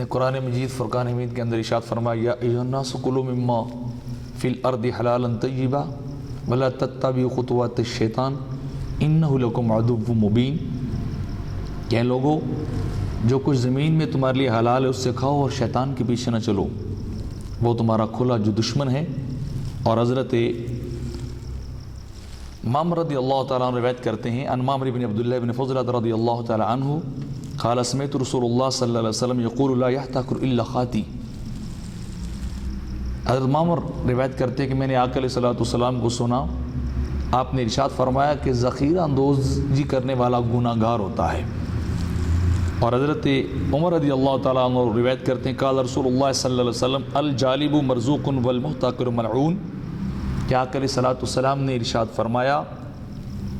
قرآن مجید فرقان حمید کے اندر ارشاد فرمایا یا ایھا الناس کلوا مما فی الارض حلالا طیبا ولا تتبعوا خطوات الشیطان انہ لکم عدو مبین، کہ لوگوں جو کچھ زمین میں تمہارے لیے حلال ہے اس سے کھاؤ اور شیطان کے پیچھے نہ چلو، وہ تمہارا کھلا جو دشمن ہے۔ اور حضرت معمر رضی اللہ تعالیٰ عنہ روایت کرتے ہیں ان معمر بن عبداللہ بن فضلہ رضی اللہ تعالیٰ عنہ قال سمعت رسول اللہ صلی اللہ علیہ وسلم یقول لا یحتقر الا خاتی۔ حضرت معمر روایت کرتے ہیں کہ میں نے آقا علیہ السلام کو سنا، آپ نے ارشاد فرمایا کہ ذخیرہ اندوزی کرنے والا گناہ گار ہوتا ہے۔ اور حضرت عمر رضی اللہ تعالیٰ عنہ روایت کرتے ہیں قال رسول اللہ صلی اللہ علیہ وسلم الجالب مرزوق والمحتقر ملعون، کہ آقا علیہ السلام نے ارشاد فرمایا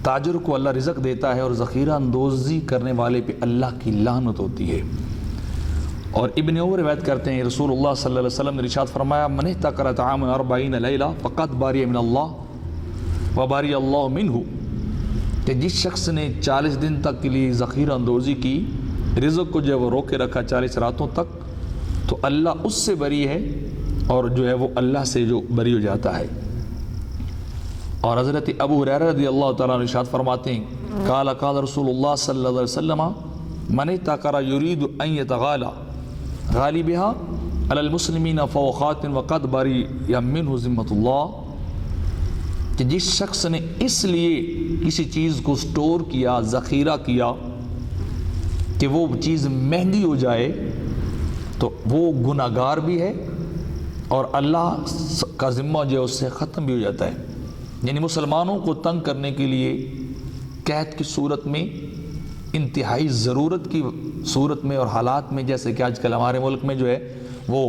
تاجر کو اللہ رزق دیتا ہے اور ذخیرہ اندوزی کرنے والے پہ اللہ کی لعنت ہوتی ہے۔ اور ابن عمر روایت کرتے ہیں رسول اللہ صلی اللہ علیہ وسلم نے ارشاد فرمایا من احتقر طعاما 40 لیلہ فقد باری من اللہ وباری اللہ منہ، کہ جس شخص نے 40 دن تک کے لیے ذخیرہ اندوزی کی، رزق کو جو ہے وہ روکے رکھا 40 راتوں تک، تو اللہ اس سے بری ہے اور جو ہے وہ اللہ سے جو بری ہو جاتا ہے۔ اور حضرت ابو ہریرہ رضی اللہ تعالیٰ عنہ ارشاد فرماتے ہیں قال قال رسول اللہ صلی اللہ علیہ وسلم من احتقر یرید ان یتغالی غالبها علی المسلمین فهو خاطن وقد بری منہ ذمۃ اللہ، کہ جس شخص نے اس لیے کسی چیز کو سٹور کیا، ذخیرہ کیا کہ وہ چیز مہنگی ہو جائے، تو وہ گناہ گار بھی ہے اور اللہ کا ذمہ جو ہے اس سے ختم بھی ہو جاتا ہے۔ یعنی مسلمانوں کو تنگ کرنے کے لیے قحط کی صورت میں، انتہائی ضرورت کی صورت میں اور حالات میں، جیسے کہ آج کل ہمارے ملک میں جو ہے وہ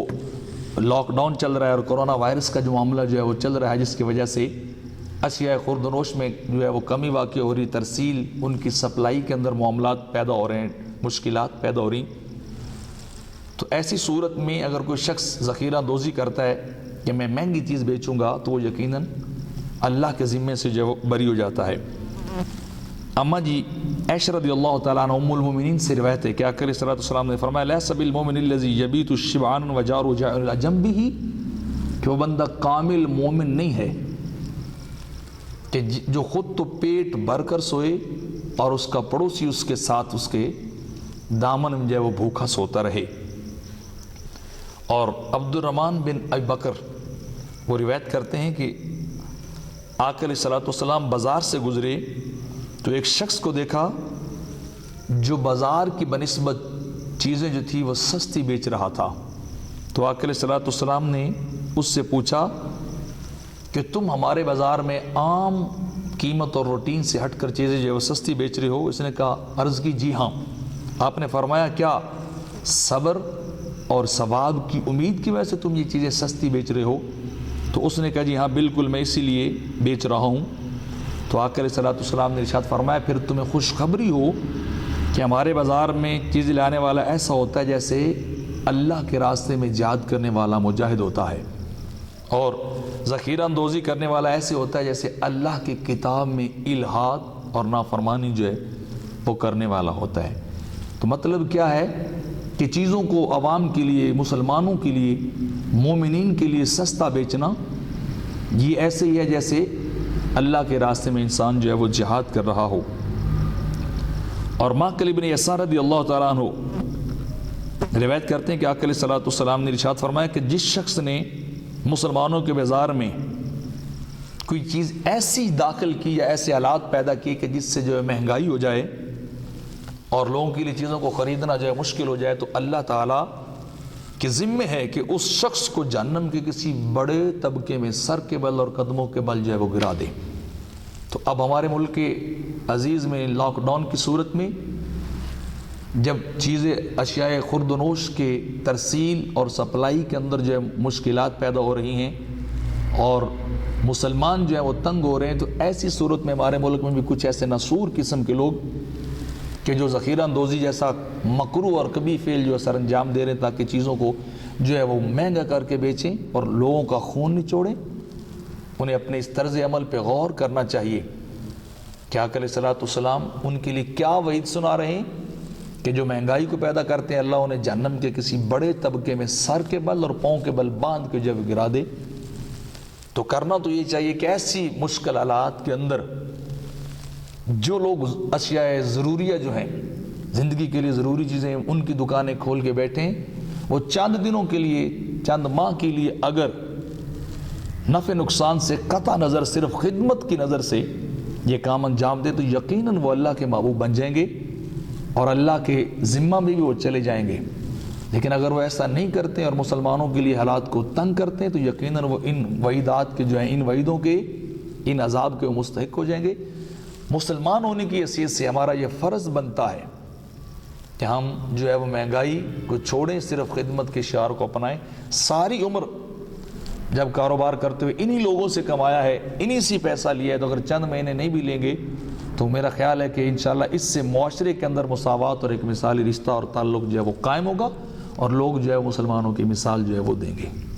لاک ڈاؤن چل رہا ہے اور کرونا وائرس کا جو معاملہ جو ہے وہ چل رہا ہے، جس کی وجہ سے اشیاء خوردنوش میں جو ہے وہ کمی واقع ہو رہی، ترسیل ان کی سپلائی کے اندر معاملات پیدا ہو رہے ہیں، مشکلات پیدا ہو رہی۔ تو ایسی صورت میں اگر کوئی شخص ذخیرہ دوزی کرتا ہے کہ میں مہنگی چیز بیچوں گا، تو وہ یقیناً اللہ کے ذمے سے جو بری ہو جاتا ہے۔ اما جی عائشہ رضی اللہ تعالیٰ عنہ ام المومنین سے روایت ہے کہ آقا علیہ السلام نے فرمایا لیس بالمؤمن الذی یبیت شبعانا وجارہ جائع علی جنبہ، کہ وہ بندہ کامل مومن نہیں ہے کہ جو خود تو پیٹ بھر کر سوئے اور اس کا پڑوسی اس کے ساتھ اس کے دامن میں جو ہے وہ بھوکا سوتا رہے۔ اور عبد الرحمن بن ابی بکر وہ روایت کرتے ہیں کہ آقا علیہ السلام بازار سے گزرے تو ایک شخص کو دیکھا جو بازار کی بنسبت چیزیں جو تھی وہ سستی بیچ رہا تھا، تو آقا علیہ السلام نے اس سے پوچھا کہ تم ہمارے بازار میں عام قیمت اور روٹین سے ہٹ کر چیزیں جو ہے وہ سستی بیچ رہے ہو؟ اس نے کہا عرض کی جی ہاں۔ آپ نے فرمایا کیا صبر اور ثواب کی امید کی وجہ سے تم یہ چیزیں سستی بیچ رہے ہو؟ تو اس نے کہا جی ہاں بالکل، میں اسی لیے بیچ رہا ہوں۔ تو آقا علیہ السلام نے ارشاد فرمایا پھر تمہیں خوشخبری ہو کہ ہمارے بازار میں چیز لانے والا ایسا ہوتا ہے جیسے اللہ کے راستے میں جہاد کرنے والا مجاہد ہوتا ہے، اور ذخیرہ اندوزی کرنے والا ایسے ہوتا ہے جیسے اللہ کی کتاب میں الحاد اور نافرمانی جو ہے وہ کرنے والا ہوتا ہے۔ تو مطلب کیا ہے کہ چیزوں کو عوام کے لیے، مسلمانوں کے لیے، مومنین کے لیے سستا بیچنا یہ ایسے ہی ہے جیسے اللہ کے راستے میں انسان جو ہے وہ جہاد کر رہا ہو۔ اور ماقل بن یسار رضی اللہ تعالیٰ عنہ روایت کرتے ہیں کہ آقا علیہ السلام نے ارشاد فرمایا کہ جس شخص نے مسلمانوں کے بازار میں کوئی چیز ایسی داخل کی یا ایسے حالات پیدا کیے کہ جس سے جو ہے مہنگائی ہو جائے اور لوگوں کے لیے چیزوں کو خریدنا جو ہے مشکل ہو جائے، تو اللہ تعالیٰ کے ذمہ ہے کہ اس شخص کو جہنم کے کسی بڑے طبقے میں سر کے بل اور قدموں کے بل جو ہے وہ گرا دے۔ تو اب ہمارے ملک کے عزیز میں لاک ڈاؤن کی صورت میں جب چیزیں اشیاء خوردنوش کے ترسیل اور سپلائی کے اندر جو ہے مشکلات پیدا ہو رہی ہیں اور مسلمان جو ہے وہ تنگ ہو رہے ہیں، تو ایسی صورت میں ہمارے ملک میں بھی کچھ ایسے ناسور قسم کے لوگ کہ جو ذخیرہ اندوزی جیسا مکروہ اور کبھی فعل جو ہے سر انجام دے رہے ہیں تاکہ چیزوں کو جو ہے وہ مہنگا کر کے بیچیں اور لوگوں کا خون نچوڑیں۔ انہیں اپنے اس طرز عمل پہ غور کرنا چاہیے کہ آقا علیہ السلام ان کے لیے کیا وعید سنا رہے ہیں کہ جو مہنگائی کو پیدا کرتے ہیں اللہ انہیں جہنم کے کسی بڑے طبقے میں سر کے بل اور پاؤں کے بل باندھ کے جب گرا دے۔ تو کرنا تو یہ چاہیے کہ ایسی مشکل حالات کے اندر جو لوگ اشیاء ضروریہ جو ہیں، زندگی کے لیے ضروری چیزیں، ان کی دکانیں کھول کے بیٹھیں، وہ چند دنوں کے لیے، چند ماہ کے لیے اگر نفع نقصان سے قطع نظر صرف خدمت کی نظر سے یہ کام انجام دے تو یقیناً وہ اللہ کے محبوب بن جائیں گے اور اللہ کے ذمہ میں بھی وہ چلے جائیں گے۔ لیکن اگر وہ ایسا نہیں کرتے اور مسلمانوں کے لیے حالات کو تنگ کرتے ہیں تو یقیناً وہ ان وعیدات کے جو ہیں، ان وعیدوں کے، ان عذاب کے وہ مستحق ہو جائیں گے۔ مسلمان ہونے کی حیثیت سے ہمارا یہ فرض بنتا ہے کہ ہم جو ہے وہ مہنگائی کو چھوڑیں، صرف خدمت کے شعار کو اپنائیں۔ ساری عمر جب کاروبار کرتے ہوئے انہی لوگوں سے کمایا ہے، انہی سے پیسہ لیا ہے، تو اگر چند مہینے نہیں بھی لیں گے تو میرا خیال ہے کہ انشاءاللہ اس سے معاشرے کے اندر مساوات اور ایک مثالی رشتہ اور تعلق جو ہے وہ قائم ہوگا اور لوگ جو ہے مسلمانوں کی مثال جو ہے وہ دیں گے۔